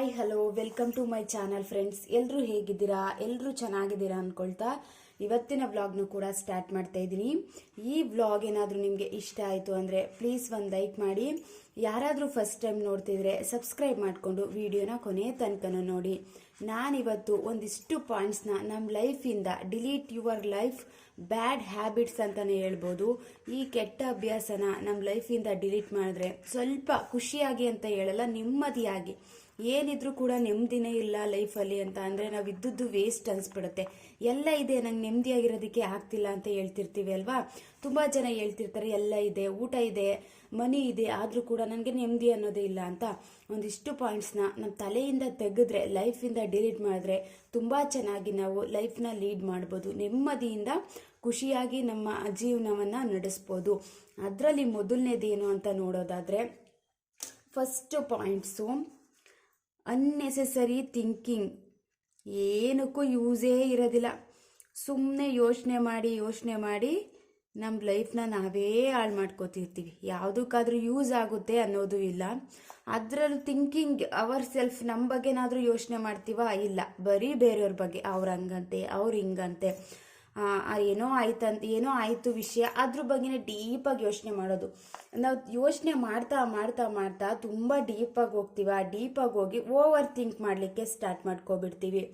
Hi hello welcome to my channel friends. ಎಲ್ಲರೂ ಹೇಗಿದ್ದೀರಾ? ಎಲ್ಲರೂ ಚೆನ್ನಾಗಿದ್ದೀರಾ ಅಂದ್ಕೊಳ್ತಾ ಇವತ್ತಿನ ವ್ಲಾಗ್ನು ಕೂಡ ಸ್ಟಾರ್ಟ್ ಮಾಡ್ತಾ ಇದ್ದೀನಿ. ಈ ವ್ಲಾಗ್ ಏನಾದರೂ ನಿಮಗೆ ಇಷ್ಟ ಆಯಿತು ಅಂದರೆ ಪ್ಲೀಸ್ ಒಂದು ಲೈಕ್ ಮಾಡಿ. ಯಾರಾದರೂ ಫಸ್ಟ್ ಟೈಮ್ ನೋಡ್ತಿದ್ರೆ ಸಬ್ಸ್ಕ್ರೈಬ್ ಮಾಡಿಕೊಂಡು ವಿಡಿಯೋನ ಕೊನೆ ತನಕನೂ ನೋಡಿ. ನಾನಿವತ್ತು ಒಂದಿಷ್ಟು ಪಾಯಿಂಟ್ಸ್ನ ನಮ್ಮ ಲೈಫಿಂದ delete your life bad habits ಅಂತಲೇ ಹೇಳ್ಬೋದು. ಈ ಕೆಟ್ಟ ಅಭ್ಯಾಸನ ನಮ್ಮ ಲೈಫಿಂದ ಡಿಲೀಟ್ ಮಾಡಿದ್ರೆ ಸ್ವಲ್ಪ ಖುಷಿಯಾಗಿ ಅಂತ ಹೇಳಲ್ಲ, ನೆಮ್ಮದಿಯಾಗಿ. ಏನಿದ್ರೂ ಕೂಡ ನೆಮ್ಮದಿನೇ ಇಲ್ಲ ಲೈಫಲ್ಲಿ ಅಂತ ಅಂದರೆ ನಾವು ಇದ್ದದ್ದು ವೇಸ್ಟ್ ಅನಿಸ್ಬಿಡುತ್ತೆ. ಎಲ್ಲ ಇದೆ, ನಂಗೆ ನೆಮ್ಮದಿಯಾಗಿರೋದಕ್ಕೆ ಆಗ್ತಿಲ್ಲ ಅಂತ ಹೇಳ್ತಿರ್ತೀವಿ ಅಲ್ವಾ. ತುಂಬ ಜನ ಹೇಳ್ತಿರ್ತಾರೆ ಎಲ್ಲ ಇದೆ, ಊಟ ಇದೆ, ಮನಿ ಇದೆ, ಆದರೂ ಕೂಡ ನನಗೆ ನೆಮ್ಮದಿ ಅನ್ನೋದೇ ಇಲ್ಲ ಅಂತ. ಒಂದಿಷ್ಟು ಪಾಯಿಂಟ್ಸ್ನ ನಮ್ಮ ತಲೆಯಿಂದ ತೆಗೆದ್ರೆ, ಲೈಫಿಂದ ಡಿಲೀಟ್ ಮಾಡಿದ್ರೆ ತುಂಬ ಚೆನ್ನಾಗಿ ನಾವು ಲೈಫ್ನ ಲೀಡ್ ಮಾಡ್ಬೋದು. ನೆಮ್ಮದಿಯಿಂದ ಖುಷಿಯಾಗಿ ನಮ್ಮ ಜೀವನವನ್ನು ನಡೆಸ್ಬೋದು. ಅದರಲ್ಲಿ ಮೊದಲನೇದೇನು ಅಂತ ನೋಡೋದಾದರೆ, ಫಸ್ಟ್ ಪಾಯಿಂಟ್ಸು ಅನ್ನೆಸೆಸರಿ ಥಿಂಕಿಂಗ್. ಏನಕ್ಕೂ ಯೂಸೇ ಇರೋದಿಲ್ಲ. ಸುಮ್ಮನೆ ಯೋಚನೆ ಮಾಡಿ ನಮ್ಮ ಲೈಫ್ನ ನಾವೇ ಹಾಳು ಮಾಡ್ಕೋತಿರ್ತೀವಿ. ಯಾವುದಕ್ಕಾದ್ರೂ ಯೂಸ್ ಆಗುತ್ತೆ ಅನ್ನೋದು ಇಲ್ಲ. ಅದರಲ್ಲೂ ಥಿಂಕಿಂಗ್ ಅವರ್ ಸೆಲ್ಫ್, ನಮ್ಮ ಬಗ್ಗೆನಾದರೂ ಯೋಚನೆ ಮಾಡ್ತೀವಾ? ಇಲ್ಲ, ಬರೀ ಬೇರೆಯವ್ರ ಬಗ್ಗೆ. ಅವ್ರು ಹಂಗಂತೆ, ಅವ್ರು ಹಿಂಗಂತೆ, ಏನೋ ಆಯಿತು ವಿಷಯ, ಅದ್ರ ಬಗ್ಗೆನೇ ಡೀಪಾಗಿ ಯೋಚನೆ ಮಾಡೋದು. ನಾವು ಯೋಚನೆ ಮಾಡ್ತಾ ತುಂಬ ಡೀಪಾಗಿ ಹೋಗ್ತೀವಿ. ಆ ಡೀಪಾಗಿ ಹೋಗಿ ಓವರ್ ಥಿಂಕ್ ಮಾಡಲಿಕ್ಕೆ ಸ್ಟಾರ್ಟ್ ಮಾಡ್ಕೊಬಿಡ್ತೀವಿ.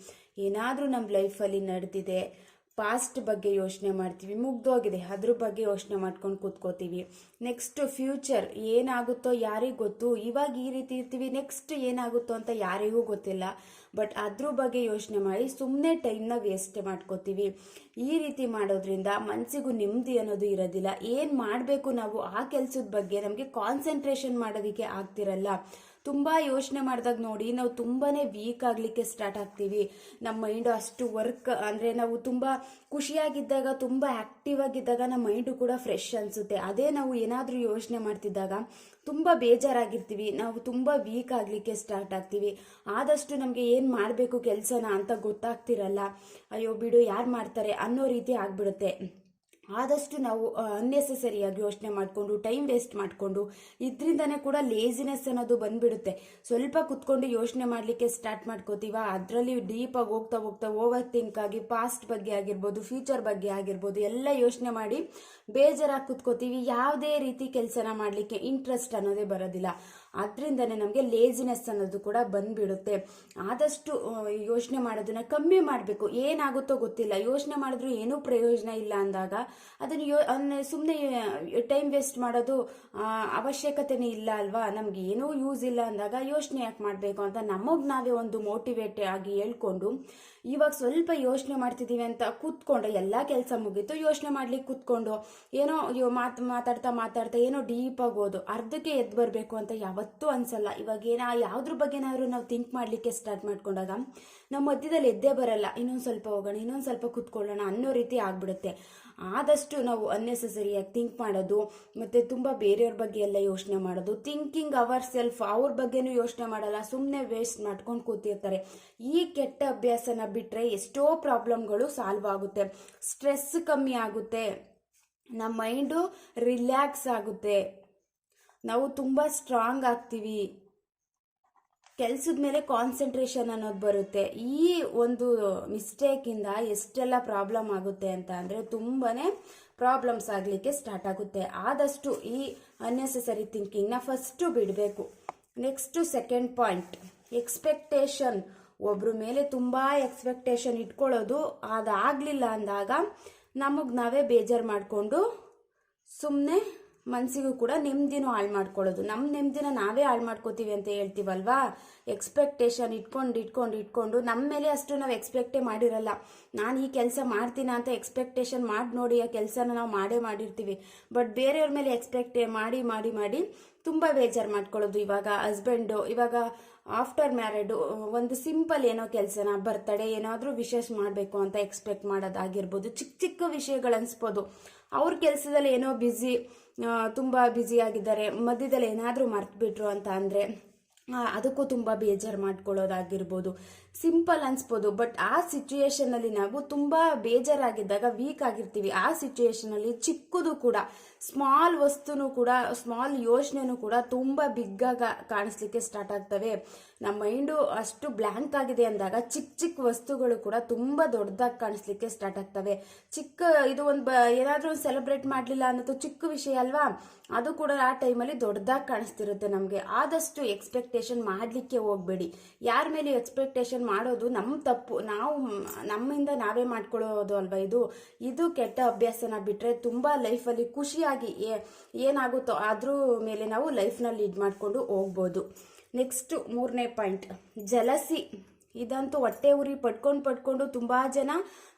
ಏನಾದರೂ ನಮ್ಮ ಲೈಫಲ್ಲಿ ನಡೆದಿದೆ, ಪಾಸ್ಟ್ ಬಗ್ಗೆ ಯೋಚನೆ ಮಾಡ್ತೀವಿ, ಮುಗ್ದೋಗಿದೆ ಅದ್ರ ಬಗ್ಗೆ ಯೋಚನೆ ಮಾಡ್ಕೊಂಡು ಕೂತ್ಕೋತೀವಿ. ನೆಕ್ಸ್ಟ್ ಫ್ಯೂಚರ್ ಏನಾಗುತ್ತೋ ಯಾರಿಗೂ ಗೊತ್ತು. ಇವಾಗ ಈ ರೀತಿ ಇರ್ತೀವಿ, ನೆಕ್ಸ್ಟ್ ಏನಾಗುತ್ತೋ ಅಂತ ಯಾರಿಗೂ ಗೊತ್ತಿಲ್ಲ. ಬಟ್ ಅದ್ರ ಬಗ್ಗೆ ಯೋಚನೆ ಮಾಡಿ ಸುಮ್ಮನೆ ಟೈಮ್ನ ವೇಸ್ಟ್ ಮಾಡ್ಕೋತೀವಿ. ಈ ರೀತಿ ಮಾಡೋದ್ರಿಂದ ಮನಸ್ಸಿಗೂ ನೆಮ್ಮದಿ ಅನ್ನೋದು ಇರೋದಿಲ್ಲ. ಏನು ಮಾಡಬೇಕು ನಾವು ಆ ಕೆಲಸದ ಬಗ್ಗೆ ನಮಗೆ ಕಾನ್ಸಂಟ್ರೇಷನ್ ಮಾಡೋದಕ್ಕೆ ಆಗ್ತಿರಲ್ಲ. ತುಂಬ ಯೋಚನೆ ಮಾಡಿದಾಗ ನೋಡಿ ನಾವು ತುಂಬಾ ವೀಕ್ ಆಗಲಿಕ್ಕೆ ಸ್ಟಾರ್ಟ್ ಆಗ್ತೀವಿ. ನಮ್ಮ ಮೈಂಡು ಅಷ್ಟು ವರ್ಕ್ ಅಂದರೆ, ನಾವು ತುಂಬ ಖುಷಿಯಾಗಿದ್ದಾಗ, ತುಂಬ ಆ್ಯಕ್ಟಿವ್ ಆಗಿದ್ದಾಗ ನಮ್ಮ ಮೈಂಡು ಕೂಡ ಫ್ರೆಶ್ ಅನಿಸುತ್ತೆ. ಅದೇ ನಾವು ಏನಾದರೂ ಯೋಚನೆ ಮಾಡ್ತಿದ್ದಾಗ ತುಂಬ ಬೇಜಾರಾಗಿರ್ತೀವಿ, ನಾವು ತುಂಬ ವೀಕ್ ಆಗಲಿಕ್ಕೆ ಸ್ಟಾರ್ಟ್ ಆಗ್ತೀವಿ. ಆದಷ್ಟು ನಮಗೆ ಏನು ಮಾಡಬೇಕು ಕೆಲಸನ ಅಂತ ಗೊತ್ತಾಗ್ತಿರಲ್ಲ. ಅಯ್ಯೋ ಬಿಡು, ಯಾರು ಮಾಡ್ತಾರೆ ಅನ್ನೋ ರೀತಿ ಆಗಿಬಿಡುತ್ತೆ. ಆದಷ್ಟು ನಾವು ಅನ್ನೆಸೆಸರಿಯಾಗಿ ಯೋಚನೆ ಮಾಡಿಕೊಂಡು ಟೈಮ್ ವೇಸ್ಟ್ ಮಾಡಿಕೊಂಡು ಇದರಿಂದನೇ ಕೂಡ ಲೇಸಿನೆಸ್ ಅನ್ನೋದು ಬಂದ್ಬಿಡುತ್ತೆ. ಸ್ವಲ್ಪ ಕುತ್ಕೊಂಡು ಯೋಚನೆ ಮಾಡಲಿಕ್ಕೆ ಸ್ಟಾರ್ಟ್ ಮಾಡ್ಕೋತೀವ, ಅದರಲ್ಲಿ ಡೀಪಾಗಿ ಹೋಗ್ತಾ ಓವರ್ ಥಿಂಕ್ ಆಗಿ ಪಾಸ್ಟ್ ಬಗ್ಗೆ ಆಗಿರ್ಬೋದು, ಫ್ಯೂಚರ್ ಬಗ್ಗೆ ಆಗಿರ್ಬೋದು ಎಲ್ಲ ಯೋಚನೆ ಮಾಡಿ ಬೇಜಾರಾಗಿ ಕುತ್ಕೋತೀವಿ. ಯಾವುದೇ ರೀತಿ ಕೆಲಸನ ಮಾಡಲಿಕ್ಕೆ ಇಂಟ್ರೆಸ್ಟ್ ಅನ್ನೋದೇ ಬರೋದಿಲ್ಲ. ಅದರಿಂದನೇ ನಮಗೆ ಲೇಸಿನೆಸ್ ಅನ್ನೋದು ಕೂಡ ಬಂದ್ಬಿಡುತ್ತೆ. ಆದಷ್ಟು ಯೋಚನೆ ಮಾಡೋದನ್ನ ಕಮ್ಮಿ ಮಾಡಬೇಕು. ಏನಾಗುತ್ತೋ ಗೊತ್ತಿಲ್ಲ, ಯೋಚನೆ ಮಾಡಿದ್ರು ಏನೂ ಪ್ರಯೋಜನ ಇಲ್ಲ ಅಂದಾಗ ಅದನ್ನು ಸುಮ್ಮನೆ ಟೈಮ್ ವೇಸ್ಟ್ ಮಾಡೋದು ಅವಶ್ಯಕತೆನೇ ಇಲ್ಲ ಅಲ್ವಾ. ನಮ್ಗೆ ಏನೂ ಯೂಸ್ ಇಲ್ಲ ಅಂದಾಗ ಯೋಚನೆ ಯಾಕೆ ಮಾಡಬೇಕು ಅಂತ ನಮಗೆ ನಾವೇ ಒಂದು ಮೋಟಿವೇಟ್ ಆಗಿ ಹೇಳ್ಕೊಂಡು, ಇವಾಗ ಸ್ವಲ್ಪ ಯೋಚನೆ ಮಾಡ್ತಿದ್ದೀವಿ ಅಂತ ಕೂತ್ಕೊಂಡ್ರೆ ಎಲ್ಲ ಕೆಲಸ ಮುಗೀತು. ಯೋಚನೆ ಮಾಡ್ಲಿಕ್ಕೆ ಕೂತ್ಕೊಂಡು ಏನೋ ಮಾತಾಡ್ತಾ ಏನೋ ಡೀಪಾಗಿ ಓದು ಅರ್ಧಕ್ಕೆ ಎದ್ದು ಬರಬೇಕು ಅಂತ ಯಾವತ್ತೂ ಅನ್ಸಲ್ಲ. ಇವಾಗ ಯಾವುದ್ರ ಬಗ್ಗೆನಾದ್ರೂ ನಾವು ಥಿಂಕ್ ಮಾಡಲಿಕ್ಕೆ ಸ್ಟಾರ್ಟ್ ಮಾಡ್ಕೊಂಡಾಗ ನಮ್ಮ ಮಧ್ಯದಲ್ಲಿ ಎದ್ದೇ ಬರಲ್ಲ. ಇನ್ನೊಂದು ಸ್ವಲ್ಪ ಹೋಗೋಣ, ಇನ್ನೊಂದು ಸ್ವಲ್ಪ ಕೂತ್ಕೊಳ್ಳೋಣ ಅನ್ನೋ ರೀತಿ ಆಗ್ಬಿಡುತ್ತೆ. ಆದಷ್ಟು ನಾವು ಅನ್ನೆಸೆಸರಿಯಾಗಿ ಥಿಂಕ್ ಮಾಡೋದು, ಮತ್ತು ತುಂಬ ಬೇರೆಯವ್ರ ಬಗ್ಗೆ ಎಲ್ಲ ಯೋಚನೆ ಮಾಡೋದು. ಥಿಂಕಿಂಗ್ ಅವರ್ ಸೆಲ್ಫ್, ಅವ್ರ ಬಗ್ಗೆನೂ ಯೋಚನೆ ಮಾಡಲ್ಲ, ಸುಮ್ಮನೆ ವೇಸ್ಟ್ ಮಾಡ್ಕೊಂಡು ಕೂತಿರ್ತಾರೆ. ಈ ಕೆಟ್ಟ ಅಭ್ಯಾಸನ ಬಿಟ್ಟರೆ ಎಷ್ಟೋ ಪ್ರಾಬ್ಲಮ್ಗಳು ಸಾಲ್ವ್ ಆಗುತ್ತೆ. ಸ್ಟ್ರೆಸ್ ಕಮ್ಮಿ ಆಗುತ್ತೆ, ನಮ್ಮ ಮೈಂಡು ರಿಲ್ಯಾಕ್ಸ್ ಆಗುತ್ತೆ, ನಾವು ತುಂಬ ಸ್ಟ್ರಾಂಗ್ ಆಗ್ತೀವಿ, ಕೆಲಸದ ಮೇಲೆ ಕಾನ್ಸಂಟ್ರೇಷನ್ ಅನ್ನೋದು ಬರುತ್ತೆ. ಈ ಒಂದು ಮಿಸ್ಟೇಕಿಂದ ಎಷ್ಟೆಲ್ಲ ಪ್ರಾಬ್ಲಮ್ ಆಗುತ್ತೆ ಅಂತ ಅಂದರೆ ತುಂಬಾ ಪ್ರಾಬ್ಲಮ್ಸ್ ಆಗಲಿಕ್ಕೆ ಸ್ಟಾರ್ಟ್ ಆಗುತ್ತೆ. ಆದಷ್ಟು ಈ ಅನ್ನೆಸೆಸರಿ ಥಿಂಕಿಂಗ್ನ ಫಸ್ಟು ಬಿಡಬೇಕು. Next second point, expectation. ಒಬ್ಬರ ಮೇಲೆ ತುಂಬ ಎಕ್ಸ್ಪೆಕ್ಟೇಷನ್ ಇಟ್ಕೊಳ್ಳೋದು, ಅದಾಗಲಿಲ್ಲ ಅಂದಾಗ ನಮಗೆ ನಾವೇ ಬೇಜಾರು ಮಾಡಿಕೊಂಡು ಸುಮ್ಮನೆ ಮನಸ್ಸಿಗೂ ಕೂಡ ನೆಮ್ಮದಿನೂ ಹಾಳು ಮಾಡ್ಕೊಳ್ಳೋದು. ನಮ್ಮ ನೆಮ್ಮದಿನ ನಾವೇ ಹಾಳು ಮಾಡ್ಕೋತೀವಿ ಅಂತ ಹೇಳ್ತೀವಲ್ವಾ. ಎಕ್ಸ್ಪೆಕ್ಟೇಷನ್ ಇಟ್ಕೊಂಡು ನಮ್ಮ ಮೇಲೆ ಅಷ್ಟು ನಾವು ಎಕ್ಸ್ಪೆಕ್ಟೇ ಮಾಡಿರಲ್ಲ. ನಾನು ಈ ಕೆಲಸ ಮಾಡ್ತೀನ ಅಂತ ಎಕ್ಸ್ಪೆಕ್ಟೇಷನ್ ಮಾಡಿ ನೋಡಿ ಆ ಕೆಲಸನ ನಾವು ಮಾಡಿರ್ತೀವಿ. ಬಟ್ ಬೇರೆಯವ್ರ ಮೇಲೆ ಎಕ್ಸ್ಪೆಕ್ಟೇ ಮಾಡಿ ತುಂಬ ಬೇಜಾರು ಮಾಡ್ಕೊಳ್ಳೋದು. ಇವಾಗ ಆಫ್ಟರ್ ಮ್ಯಾರೇಡು ಒಂದು ಸಿಂಪಲ್ ಏನೋ ಕೆಲಸನ, ಬರ್ತಡೇ ಏನಾದರೂ ವಿಶೇಷ ಮಾಡಬೇಕು ಅಂತ ಎಕ್ಸ್ಪೆಕ್ಟ್ ಮಾಡೋದಾಗಿರ್ಬೋದು. ಚಿಕ್ಕ ವಿಷಯಗಳು ಅನಿಸ್ಬೋದು. ಅವ್ರ ಕೆಲಸದಲ್ಲಿ ಏನೋ ತುಂಬ ಬ್ಯುಸಿ ಆಗಿದ್ದಾರೆ, ಮಧ್ಯದಲ್ಲಿ ಏನಾದರೂ ಮರ್ತುಬಿಟ್ರು ಅಂತ ಅಂದರೆ ಅದಕ್ಕೂ ತುಂಬ ಬೇಜಾರು ಮಾಡ್ಕೊಳ್ಳೋದಾಗಿರ್ಬೋದು. ಸಿಂಪಲ್ ಅನ್ಸ್ಬೋದು. ಬಟ್ ಆ ಸಿಚುಯೇಷನಲ್ಲಿ ನಾವು ತುಂಬ ಬೇಜಾರಾಗಿದ್ದಾಗ, ವೀಕ್ ಆಗಿರ್ತೀವಿ, ಆ ಸಿಚುಯೇಷನಲ್ಲಿ ಚಿಕ್ಕದು ಕೂಡ ಸ್ಮಾಲ್ ವಸ್ತುನೂ ಕೂಡ, ಸ್ಮಾಲ್ ಯೋಚನೆನೂ ಕೂಡ ತುಂಬ ಬಿಗ್ಗಾಗಿ ಕಾಣಿಸ್ಲಿಕ್ಕೆ ಸ್ಟಾರ್ಟ್ ಆಗ್ತವೆ. ನಮ್ಮ ಮೈಂಡು ಅಷ್ಟು ಬ್ಲ್ಯಾಂಕ್ ಆಗಿದೆ ಅಂದಾಗ ಚಿಕ್ಕ ಚಿಕ್ಕ ವಸ್ತುಗಳು ಕೂಡ ತುಂಬ ದೊಡ್ಡದಾಗಿ ಕಾಣಿಸ್ಲಿಕ್ಕೆ ಸ್ಟಾರ್ಟ್ ಆಗ್ತವೆ. ಇದು ಒಂದು ಏನಾದರೂ ಸೆಲೆಬ್ರೇಟ್ ಮಾಡಲಿಲ್ಲ ಅನ್ನೋದು ಚಿಕ್ಕ ವಿಷಯ ಅಲ್ವಾ, ಅದು ಕೂಡ ಆ ಟೈಮಲ್ಲಿ ದೊಡ್ಡದಾಗಿ ಕಾಣಿಸ್ತಿರುತ್ತೆ ನಮಗೆ. ಆದಷ್ಟು ಎಕ್ಸ್ಪೆಕ್ಟೇಷನ್ ಮಾಡಲಿಕ್ಕೆ ಹೋಗಬೇಡಿ. ಯಾರ ಮೇಲೆ ಎಕ್ಸ್ಪೆಕ್ಟೇಷನ್ ಮಾಡೋದು ನಮ್ಮ ತಪ್ಪು, ನಾವು ನಮ್ಮಿಂದ ನಾವೇ ಮಾಡ್ಕೊಳ್ಳೋದು ಅಲ್ವಾ. ಇದು ಕೆಟ್ಟ ಅಭ್ಯಾಸನ ಬಿಟ್ಟರೆ ತುಂಬ ಲೈಫಲ್ಲಿ ಖುಷಿಯಾಗಿ ಏನಾಗುತ್ತೋ ಅದ್ರ ಮೇಲೆ ನಾವು ಲೈಫ್ನ ಲೀಡ್ ಮಾಡಿಕೊಂಡು ಹೋಗ್ಬೋದು. ನೆಕ್ಸ್ಟ್ 3ನೇ ಪಾಯಿಂಟ್, ಜಲಸಿ. ಇದಂತೂ ಹೊಟ್ಟೆ ಉರಿ ಪಡ್ಕೊಂಡು ತುಂಬ ಜನ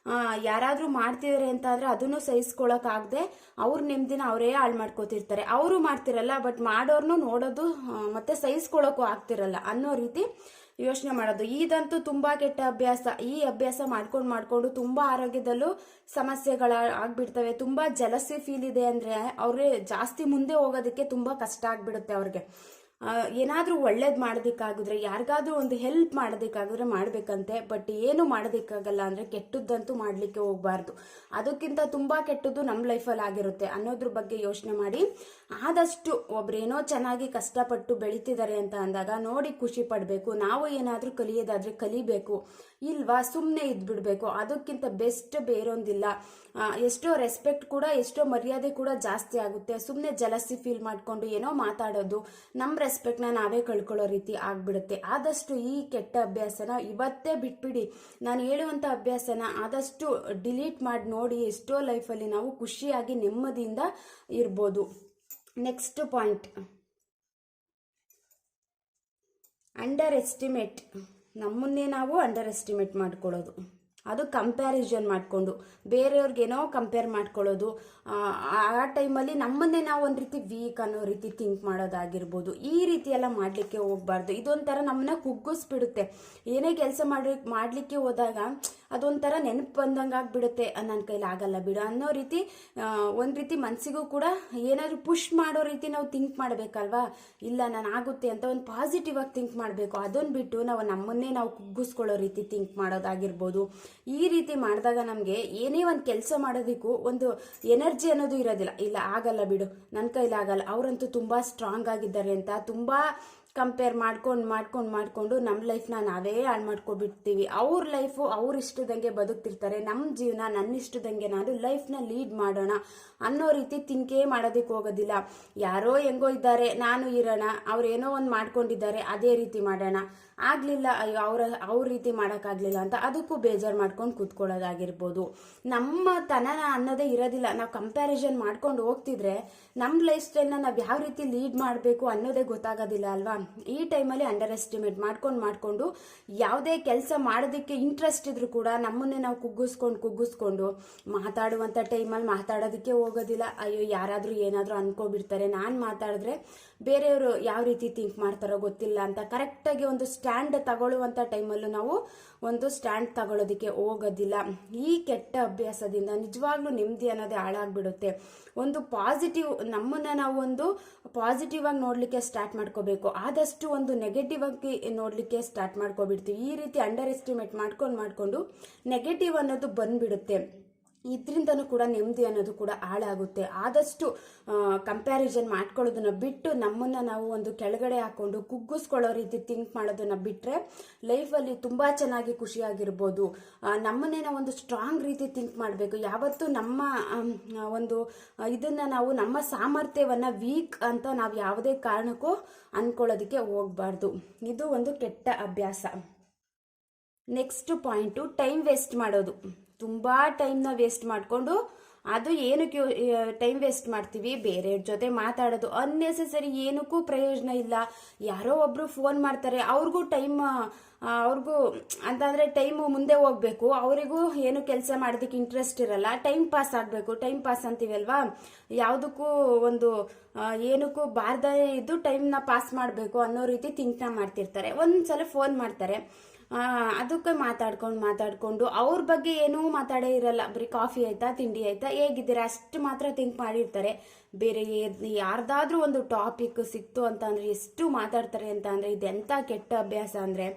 ಯಾರಾದರೂ ಮಾಡ್ತಿದ್ದಾರೆ ಅಂತ ಅಂದರೆ ಅದನ್ನು ಸಹಿಸ್ಕೊಳಕ್ಕಾಗದೆ ಅವ್ರ ನೆಮ್ಮದಿನ ಅವರೇ ಹಾಳು ಮಾಡ್ಕೋತಿರ್ತಾರೆ. ಅವರು ಮಾಡ್ತಿರಲ್ಲ, ಬಟ್ ಮಾಡೋರ್ನು ನೋಡೋದು ಮತ್ತೆ ಸಹಿಸ್ಕೊಳ್ಳೋಕ್ಕೂ ಆಗ್ತಿರಲ್ಲ ಅನ್ನೋ ರೀತಿ ಯೋಚನೆ ಮಾಡೋದು. ಇದಂತೂ ತುಂಬ ಕೆಟ್ಟ ಅಭ್ಯಾಸ. ಈ ಅಭ್ಯಾಸ ಮಾಡ್ಕೊಂಡು ತುಂಬ ಆರೋಗ್ಯದಲ್ಲೂ ಸಮಸ್ಯೆಗಳ ಆಗ್ಬಿಡ್ತವೆ. ತುಂಬ ಜಲಸಿ ಫೀಲ್ ಇದೆ ಅಂದರೆ ಅವ್ರಿಗೆ ಜಾಸ್ತಿ ಮುಂದೆ ಹೋಗೋದಕ್ಕೆ ತುಂಬ ಕಷ್ಟ ಆಗ್ಬಿಡುತ್ತೆ. ಅವ್ರಿಗೆ ಏನಾದರೂ ಒಳ್ಳೇದು ಮಾಡೋದಕ್ಕಾಗಿದ್ರೆ, ಯಾರಿಗಾದ್ರೂ ಒಂದು ಹೆಲ್ಪ್ ಮಾಡೋದಕ್ಕಾಗಿದ್ರೆ ಮಾಡಬೇಕಂತೆ. ಬಟ್ ಏನು ಮಾಡೋದಕ್ಕಾಗಲ್ಲ ಅಂದರೆ ಕೆಟ್ಟದ್ದಂತೂ ಮಾಡಲಿಕ್ಕೆ ಹೋಗಬಾರ್ದು. ಅದಕ್ಕಿಂತ ತುಂಬ ಕೆಟ್ಟದ್ದು ನಮ್ಮ ಲೈಫಲ್ಲಿ ಆಗಿರುತ್ತೆ ಅನ್ನೋದ್ರ ಬಗ್ಗೆ ಯೋಚನೆ ಮಾಡಿ. ಆದಷ್ಟು ಒಬ್ರೇನೋ ಚೆನ್ನಾಗಿ ಕಷ್ಟಪಟ್ಟು ಬೆಳೀತಿದ್ದಾರೆ ಅಂತ ಅಂದಾಗ ನೋಡಿ ಖುಷಿ ಪಡಬೇಕು. ನಾವು ಏನಾದರೂ ಕಲಿಯೋದಾದರೆ ಕಲಿಬೇಕು, ಇಲ್ವಾ ಸುಮ್ಮನೆ ಇದ್ಬಿಡ್ಬೇಕು. ಅದಕ್ಕಿಂತ ಬೆಸ್ಟ್ ಬೇರೊಂದಿಲ್ಲ. ಎಷ್ಟೋ ರೆಸ್ಪೆಕ್ಟ್ ಕೂಡ, ಎಷ್ಟೋ ಮರ್ಯಾದೆ ಕೂಡ ಜಾಸ್ತಿ ಆಗುತ್ತೆ. ಸುಮ್ಮನೆ ಜಲಸಿ ಫೀಲ್ ಮಾಡಿಕೊಂಡು ಏನೋ ಮಾತಾಡೋದು, ನಮ್ಮ ರೆಸ್ಪೆಕ್ಟ್ನ ನಾವೇ ಕಳ್ಕೊಳ್ಳೋ ರೀತಿ ಆಗ್ಬಿಡುತ್ತೆ. ಆದಷ್ಟು ಈ ಕೆಟ್ಟ ಅಭ್ಯಾಸನ ಇವತ್ತೇ ಬಿಟ್ಬಿಡಿ. ನಾನು ಹೇಳುವಂಥ ಅಭ್ಯಾಸನ ಆದಷ್ಟು ಡಿಲೀಟ್ ಮಾಡಿ ನೋಡಿ. ಎಷ್ಟೋ ಲೈಫಲ್ಲಿ ನಾವು ಖುಷಿಯಾಗಿ ನೆಮ್ಮದಿಯಿಂದ ಇರ್ಬೋದು. Next point, under estimate. ನಮ್ಮನ್ನೇ ನಾವು ಅಂಡರ್ ಎಸ್ಟಿಮೇಟ್ ಮಾಡ್ಕೊಳ್ಳೋದು. ಅದು ಕಂಪ್ಯಾರಿಸನ್ ಮಾಡಿಕೊಂಡು ಬೇರೆಯವ್ರಿಗೇನೋ ಕಂಪೇರ್ ಮಾಡ್ಕೊಳ್ಳೋದು. ಆ ಟೈಮಲ್ಲಿ ನಮ್ಮನ್ನೇ ನಾವು ಒಂದು ರೀತಿ ವೀಕ್ ಅನ್ನೋ ರೀತಿ ಥಿಂಕ್ ಮಾಡೋದಾಗಿರ್ಬೋದು. ಈ ರೀತಿ ಎಲ್ಲ ಮಾಡಲಿಕ್ಕೆ ಹೋಗಬಾರ್ದು. ಇದೊಂಥರ ನಮ್ಮನ್ನ ಕುಗ್ಗಿಸ್ಬಿಡುತ್ತೆ. ಏನೇ ಕೆಲಸ ಮಾಡಲಿಕ್ಕೆ ಹೋದಾಗ ಅದೊಂಥರ ನೆನಪು ಬಂದಂಗೆ ಆಗಿಬಿಡುತ್ತೆ. ನನ್ನ ಕೈಲಿ ಆಗಲ್ಲ ಬಿಡು ಅನ್ನೋ ರೀತಿ ಒಂದು ರೀತಿ ಮನಸ್ಸಿಗೂ ಕೂಡ ಏನಾದರೂ ಪುಷ್ ಮಾಡೋ ರೀತಿ ನಾವು ಥಿಂಕ್ ಮಾಡಬೇಕಲ್ವಾ. ಇಲ್ಲ ನಾನು ಆಗುತ್ತೆ ಅಂತ ಒಂದು ಪಾಸಿಟಿವ್ ಆಗಿ ಥಿಂಕ್ ಮಾಡಬೇಕು. ಅದನ್ನು ಬಿಟ್ಟು ನಮ್ಮನ್ನೇ ನಾವು ಕುಗ್ಗಿಸ್ಕೊಳ್ಳೋ ರೀತಿ ಥಿಂಕ್ ಮಾಡೋದಾಗಿರ್ಬೋದು. ಈ ರೀತಿ ಮಾಡಿದಾಗ ನಮಗೆ ಏನೇ ಒಂದು ಕೆಲಸ ಮಾಡೋದಕ್ಕೂ ಒಂದು ಎನರ್ಜಿ ಅನ್ನೋದು ಇರೋದಿಲ್ಲ. ಇಲ್ಲ ಆಗಲ್ಲ ಬಿಡು, ನನ್ನ ಕೈಲಿ ಆಗಲ್ಲ, ಅವರಂತೂ ತುಂಬ ಸ್ಟ್ರಾಂಗ್ ಆಗಿದ್ದಾರೆ ಅಂತ ತುಂಬ ಕಂಪೇರ್ ಮಾಡ್ಕೊಂಡು ನಮ್ಮ ಲೈಫ್ನ ನಾವೇ ಹಾಳು ಮಾಡ್ಕೊಬಿಡ್ತೀವಿ. ಅವ್ರ ಲೈಫು ಅವ್ರ ಇಷ್ಟದಂಗೆ ಬದುಕ್ತಿರ್ತಾರೆ, ನಮ್ಮ ಜೀವನ ನನ್ನ ಇಷ್ಟದಂಗೆ ನಾನು ಲೈಫ್ನ ಲೀಡ್ ಮಾಡೋಣ ಅನ್ನೋ ರೀತಿ ತಿಂಕೇ ಮಾಡೋದಕ್ಕೆ ಹೋಗೋದಿಲ್ಲ. ಯಾರೋ ಹೆಂಗೋ ಇದ್ದಾರೆ, ನಾನು ಇರೋಣ, ಅವ್ರೇನೋ ಒಂದು ಮಾಡ್ಕೊಂಡಿದ್ದಾರೆ ಅದೇ ರೀತಿ ಮಾಡೋಣ, ಆಗಲಿಲ್ಲ ಅಯ್ಯೋ ಅವ್ರ ರೀತಿ ಮಾಡೋಕ್ಕಾಗಲಿಲ್ಲ ಅಂತ ಅದಕ್ಕೂ ಬೇಜಾರು ಮಾಡ್ಕೊಂಡು ಕೂತ್ಕೊಳ್ಳೋದಾಗಿರ್ಬೋದು. ನಮ್ಮ ತನನ ಅನ್ನೋದೇ ಇರೋದಿಲ್ಲ. ನಾವು ಕಂಪ್ಯಾರಿಸನ್ ಮಾಡ್ಕೊಂಡು ಹೋಗ್ತಿದ್ರೆ ನಮ್ಮ ಲೈಫ್ ಸ್ಟೈಲ್ನ ನಾವು ಯಾವ ರೀತಿ ಲೀಡ್ ಮಾಡಬೇಕು ಅನ್ನೋದೇ ಗೊತ್ತಾಗೋದಿಲ್ಲ ಅಲ್ವಾ. ಈ ಟೈಮಲ್ಲಿ ಅಂಡರ್ ಎಸ್ಟಿಮೇಟ್ ಮಾಡ್ಕೊಂಡು ಯಾವುದೇ ಕೆಲಸ ಮಾಡೋದಕ್ಕೆ ಇಂಟ್ರೆಸ್ಟ್ ಇದ್ರೂ ಕೂಡ ನಮ್ಮನ್ನೇ ನಾವು ಕುಗ್ಗಿಸ್ಕೊಂಡು ಮಾತಾಡುವಂಥ ಟೈಮಲ್ಲಿ ಮಾತಾಡೋದಕ್ಕೆ ಹೋಗೋದಿಲ್ಲ. ಅಯ್ಯೋ ಯಾರಾದರೂ ಏನಾದರೂ ಅನ್ಕೋಬಿಡ್ತಾರೆ, ನಾನು ಮಾತಾಡಿದ್ರೆ ಬೇರೆಯವರು ಯಾವ ರೀತಿ ಥಿಂಕ್ ಮಾಡ್ತಾರೋ ಗೊತ್ತಿಲ್ಲ ಅಂತ ಕರೆಕ್ಟಾಗಿ ಒಂದು ಸ್ಟ್ಯಾಂಡ್ ತಗೊಳ್ಳುವಂಥ ಟೈಮಲ್ಲೂ ನಾವು ಒಂದು ಸ್ಟ್ಯಾಂಡ್ ತಗೊಳ್ಳೋದಕ್ಕೆ ಹೋಗೋದಿಲ್ಲ. ಈ ಕೆಟ್ಟ ಅಭ್ಯಾಸದಿಂದ ನಿಜವಾಗ್ಲೂ ನೆಮ್ಮದಿ ಅನ್ನೋದೇ ಹಾಳಾಗ್ಬಿಡುತ್ತೆ. ಒಂದು ಪಾಸಿಟಿವ್, ನಮ್ಮನ್ನು ನಾವು ಒಂದು ಪಾಸಿಟಿವ್ ಆಗಿ ನೋಡಲಿಕ್ಕೆ ಸ್ಟಾರ್ಟ್ ಮಾಡ್ಕೋಬೇಕು. ಆದಷ್ಟು ಒಂದು ನೆಗೆಟಿವ್ ಆಗಿ ನೋಡಲಿಕ್ಕೆ ಸ್ಟಾರ್ಟ್ ಮಾಡ್ಕೊಬಿಡ್ತೀವಿ. ಈ ರೀತಿ ಅಂಡರ್ ಎಸ್ಟಿಮೇಟ್ ಮಾಡ್ಕೊಂಡು ನೆಗೆಟಿವ್ ಅನ್ನೋದು ಬಂದ್ಬಿಡುತ್ತೆ. ಇದರಿಂದನೂ ಕೂಡ ನೆಮ್ಮದಿ ಅನ್ನೋದು ಕೂಡ ಹಾಳಾಗುತ್ತೆ. ಆದಷ್ಟು ಕಂಪ್ಯಾರಿಸನ್ ಮಾಡ್ಕೊಳ್ಳೋದನ್ನ ಬಿಟ್ಟು ನಮ್ಮನ್ನು ನಾವು ಒಂದು ಕೆಳಗಡೆ ಹಾಕೊಂಡು ಕುಗ್ಗಿಸ್ಕೊಳ್ಳೋ ರೀತಿ ಥಿಂಕ್ ಮಾಡೋದನ್ನ ಬಿಟ್ಟರೆ ಲೈಫಲ್ಲಿ ತುಂಬ ಚೆನ್ನಾಗಿ ಖುಷಿಯಾಗಿರ್ಬೋದು. ನಮ್ಮನ್ನೇ ನಾವು ಒಂದು ಸ್ಟ್ರಾಂಗ್ ರೀತಿ ಥಿಂಕ್ ಮಾಡಬೇಕು. ಯಾವತ್ತೂ ನಮ್ಮ ಒಂದು ಇದನ್ನು ನಾವು ನಮ್ಮ ಸಾಮರ್ಥ್ಯವನ್ನು ವೀಕ್ ಅಂತ ನಾವು ಯಾವುದೇ ಕಾರಣಕ್ಕೂ ಅಂದ್ಕೊಳ್ಳೋದಕ್ಕೆ ಹೋಗಬಾರ್ದು. ಇದು ಒಂದು ಕೆಟ್ಟ ಅಭ್ಯಾಸ. ನೆಕ್ಸ್ಟ್ ಪಾಯಿಂಟು, ಟೈಮ್ ವೇಸ್ಟ್ ಮಾಡೋದು. ತುಂಬ ಟೈಮ್ನ ವೇಸ್ಟ್ ಮಾಡಿಕೊಂಡು, ಅದು ಏನಕ್ಕೆ ಟೈಮ್ ವೇಸ್ಟ್ ಮಾಡ್ತೀವಿ, ಬೇರೆಯವ್ರ ಜೊತೆ ಮಾತಾಡೋದು ಅನ್ನೆಸೆಸರಿ, ಏನಕ್ಕೂ ಪ್ರಯೋಜನ ಇಲ್ಲ. ಯಾರೋ ಒಬ್ಬರು ಫೋನ್ ಮಾಡ್ತಾರೆ, ಅವ್ರಿಗೂ ಅಂತಂದರೆ ಟೈಮು ಮುಂದೆ ಹೋಗಬೇಕು, ಅವರಿಗೂ ಏನು ಕೆಲಸ ಮಾಡೋದಕ್ಕೆ ಇಂಟ್ರೆಸ್ಟ್ ಇರಲ್ಲ, ಟೈಮ್ ಪಾಸ್ ಆಗಬೇಕು. ಟೈಮ್ ಪಾಸ್ ಅಂತೀವಲ್ವಾ, ಯಾವುದಕ್ಕೂ ಒಂದು ಏನಕ್ಕೂ ಬಾರ್ದೇ ಇದ್ದು ಟೈಮ್ನ ಪಾಸ್ ಮಾಡಬೇಕು ಅನ್ನೋ ರೀತಿ ಥಿಂಕ್ನ ಮಾಡ್ತಿರ್ತಾರೆ. ಒಂದ್ಸಲ ಫೋನ್ ಮಾಡ್ತಾರೆ, ಅದಕ್ಕೆ ಮಾತಾಡ್ಕೊಂಡು ಅವ್ರ ಬಗ್ಗೆ ಏನೂ ಮಾತಾಡೇ ಇರಲ್ಲ. ಬರೀ ಕಾಫಿ ಆಯ್ತಾ, ತಿಂಡಿ ಆಯ್ತಾ, ಹೇಗಿದ್ದೀರಾ ಅಷ್ಟು ಮಾತ್ರ ಥಿಂಕ್ ಮಾಡಿರ್ತಾರೆ. ಬೇರೆ ಯಾರ್ದಾದ್ರೂ ಒಂದು ಟಾಪಿಕ್ ಸಿಕ್ತು ಅಂತ ಅಂದರೆ ಎಷ್ಟು ಮಾತಾಡ್ತಾರೆ ಅಂತ ಅಂದರೆ ಇದೆಂಥ ಕೆಟ್ಟ ಅಭ್ಯಾಸ ಅಂದರೆ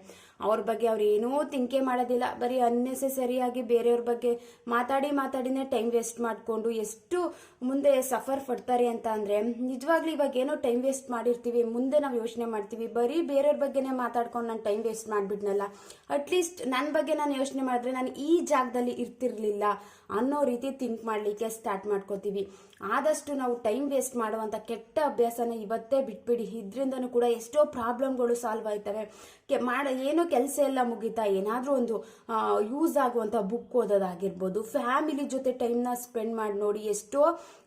ಅವ್ರ ಬಗ್ಗೆ ಅವ್ರು ಏನೂ ತಿಂಕೆ ಮಾಡೋದಿಲ್ಲ. ಬರೀ ಅನ್ನೆಸೆಸರಿಯಾಗಿ ಬೇರೆಯವ್ರ ಬಗ್ಗೆ ಮಾತಾಡಿನೇ ಟೈಮ್ ವೇಸ್ಟ್ ಮಾಡಿಕೊಂಡು ಎಷ್ಟು ಮುಂದೆ ಸಫರ್ ಪಡ್ತಾರೆ ಅಂತ ಅಂದರೆ, ನಿಜವಾಗ್ಲೂ ಇವಾಗ ಏನೋ ಟೈಮ್ ವೇಸ್ಟ್ ಮಾಡಿರ್ತೀವಿ, ಮುಂದೆ ನಾವು ಯೋಚನೆ ಮಾಡ್ತೀವಿ ಬರೀ ಬೇರೆಯವ್ರ ಬಗ್ಗೆನೇ ಮಾತಾಡ್ಕೊಂಡು ನಾನು ಟೈಮ್ ವೇಸ್ಟ್ ಮಾಡಿಬಿಟ್ನಲ್ಲ, ಅಟ್ಲೀಸ್ಟ್ ನನ್ನ ಬಗ್ಗೆ ನಾನು ಯೋಚನೆ ಮಾಡಿದ್ರೆ ನಾನು ಈ ಜಾಗದಲ್ಲಿ ಇರ್ತಿರ್ಲಿಲ್ಲ ಅನ್ನೋ ರೀತಿ ಥಿಂಕ್ ಮಾಡಲಿಕ್ಕೆ ಸ್ಟಾರ್ಟ್ ಮಾಡ್ಕೋತೀವಿ. ಆದಷ್ಟು ನಾವು ಟೈಮ್ ವೇಸ್ಟ್ ಮಾಡುವಂಥ ಕೆಟ್ಟ ಅಭ್ಯಾಸನ ಇವತ್ತೇ ಬಿಟ್ಬಿಡಿ. ಇದರಿಂದನೂ ಕೂಡ ಎಷ್ಟೋ ಪ್ರಾಬ್ಲಮ್ಗಳು ಸಾಲ್ವ್ ಆಯ್ತವೆ. ಏನೋ ಕೆಲಸ ಎಲ್ಲ ಮುಗಿತಾ ಏನಾದರೂ ಒಂದು ಯೂಸ್ ಆಗುವಂಥ ಬುಕ್ ಓದೋದಾಗಿರ್ಬೋದು, ಫ್ಯಾಮಿಲಿ ಜೊತೆ ಟೈಮ್ನ ಸ್ಪೆಂಡ್ ಮಾಡಿ ನೋಡಿ, ಎಷ್ಟೋ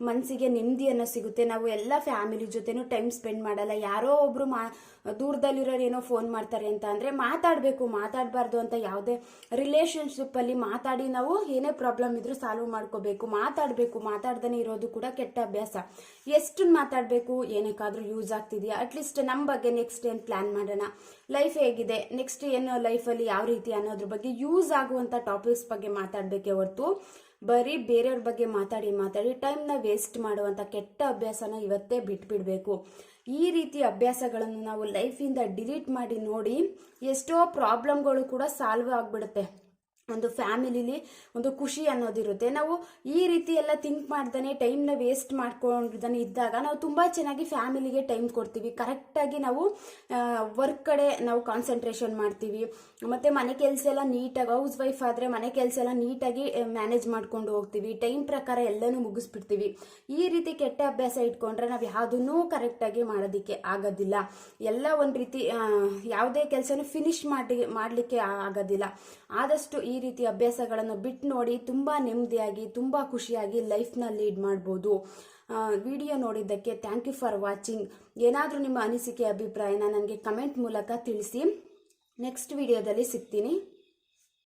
ಮನಸ್ಸಿಗೆ ನೆಮ್ಮದಿಯನ್ನು ಸಿಗುತ್ತೆ. ನಾವು ಎಲ್ಲ ಫ್ಯಾಮಿಲಿ ಜೊತೆನೂ ಟೈಮ್ ಸ್ಪೆಂಡ್ ಮಾಡಲ್ಲ. ಯಾರೋ ಒಬ್ರು ದೂರದಲ್ಲಿರೋರು ಏನೋ ಫೋನ್ ಮಾಡ್ತಾರೆ ಅಂತ ಅಂದರೆ ಮಾತಾಡಬೇಕು, ಮಾತಾಡಬಾರ್ದು ಅಂತ ಯಾವುದೇ ರಿಲೇಷನ್ಶಿಪ್ಪಲ್ಲಿ ಮಾತಾಡಿ ನಾವು ಏನೇ ಪ್ರಾಬ್ಲಮ್ ಇದ್ರೂ ಸಾಲ್ವ್ ಮಾಡ್ಕೋಬೇಕು. ಮಾತಾಡ್ದೇ ಇರೋದು ಕೂಡ ಕೆಟ್ಟ ಅಭ್ಯಾಸ. ಎಷ್ಟು ಮಾತಾಡಬೇಕು, ಏನಕ್ಕಾದ್ರೂ ಯೂಸ್ ಆಗ್ತಿದೆಯಾ, ಅಟ್ಲೀಸ್ಟ್ ನಮ್ಮ ಬಗ್ಗೆ ನೆಕ್ಸ್ಟ್ ಏನು ಪ್ಲಾನ್ ಮಾಡೋಣ, ಲೈಫ್ ಹೇಗಿದೆ, ನೆಕ್ಸ್ಟ್ ಏನು ಲೈಫಲ್ಲಿ ಯಾವ ರೀತಿ ಅನ್ನೋದ್ರ ಬಗ್ಗೆ ಯೂಸ್ ಆಗುವಂಥ ಟಾಪಿಕ್ಸ್ ಬಗ್ಗೆ ಮಾತಾಡಬೇಕೇ ಹೊರತು ಬರೀ ಬೇರೆಯವ್ರ ಬಗ್ಗೆ ಮಾತಾಡಿ ಟೈಮ್ನ ವೇಸ್ಟ್ ಮಾಡುವಂಥ ಕೆಟ್ಟ ಅಭ್ಯಾಸನ ಇವತ್ತೇ ಬಿಟ್ಬಿಡಬೇಕು. ಈ ರೀತಿ ಅಭ್ಯಾಸಗಳನ್ನು ನಾವು ಲೈಫಿಂದ ಡಿಲೀಟ್ ಮಾಡಿ ನೋಡಿ, ಎಷ್ಟೋ ಪ್ರಾಬ್ಲಮ್ಗಳು ಕೂಡ ಸಾಲ್ವ್ ಆಗಿಬಿಡುತ್ತೆ. ಒಂದು ಫ್ಯಾಮಿಲಿಲಿ ಒಂದು ಖುಷಿ ಅನ್ನೋದಿರುತ್ತೆ. ನಾವು ಈ ರೀತಿ ಎಲ್ಲ ಥಿಂಕ್ ಮಾಡ್ದಾನೆ ಟೈಮ್ನ ವೇಸ್ಟ್ ಮಾಡ್ಕೊಂಡಿದ್ದಾನೆ ಇದ್ದಾಗ ನಾವು ತುಂಬ ಚೆನ್ನಾಗಿ ಫ್ಯಾಮಿಲಿಗೆ ಟೈಮ್ ಕೊಡ್ತೀವಿ. ಕರೆಕ್ಟಾಗಿ ನಾವು ವರ್ಕ್ ಕಡೆ ನಾವು ಕಾನ್ಸಂಟ್ರೇಷನ್ ಮಾಡ್ತೀವಿ. ಮತ್ತು ಮನೆ ಕೆಲಸ ಎಲ್ಲ ನೀಟಾಗಿ, ಹೌಸ್ ವೈಫ್ ಆದರೆ ಮನೆ ಕೆಲಸ ಎಲ್ಲ ನೀಟಾಗಿ ಮ್ಯಾನೇಜ್ ಮಾಡ್ಕೊಂಡು ಹೋಗ್ತೀವಿ. ಟೈಮ್ ಪ್ರಕಾರ ಎಲ್ಲನೂ ಮುಗಿಸ್ಬಿಡ್ತೀವಿ. ಈ ರೀತಿ ಕೆಟ್ಟ ಅಭ್ಯಾಸ ಇಟ್ಕೊಂಡ್ರೆ ನಾವು ಯಾವುದನ್ನೂ ಕರೆಕ್ಟಾಗಿ ಮಾಡೋದಕ್ಕೆ ಆಗೋದಿಲ್ಲ. ಎಲ್ಲ ಒಂದು ರೀತಿ ಯಾವುದೇ ಕೆಲಸನೂ ಫಿನಿಶ್ ಮಾಡಲಿಕ್ಕೆ ಆಗೋದಿಲ್ಲ. ಆದಷ್ಟು ಈ ರೀತಿ ಅಭ್ಯಾಸಗಳನ್ನು ಬಿಟ್ಟು ನೋಡಿ, ತುಂಬ ನೆಮ್ಮದಿಯಾಗಿ ತುಂಬ ಖುಷಿಯಾಗಿ ಲೈಫ್ನ ಲೀಡ್ ಮಾಡ್ಬೋದು. ವಿಡಿಯೋ ನೋಡಿದ್ದಕ್ಕೆ ಥ್ಯಾಂಕ್ ಯು ಫಾರ್ ವಾಚಿಂಗ್. ಏನಾದರೂ ನಿಮ್ಮ ಅನಿಸಿಕೆ ಅಭಿಪ್ರಾಯನ ನನಗೆ ಕಮೆಂಟ್ ಮೂಲಕ ತಿಳಿಸಿ. ನೆಕ್ಸ್ಟ್ ವಿಡಿಯೋದಲ್ಲಿ ಸಿಗ್ತೀನಿ.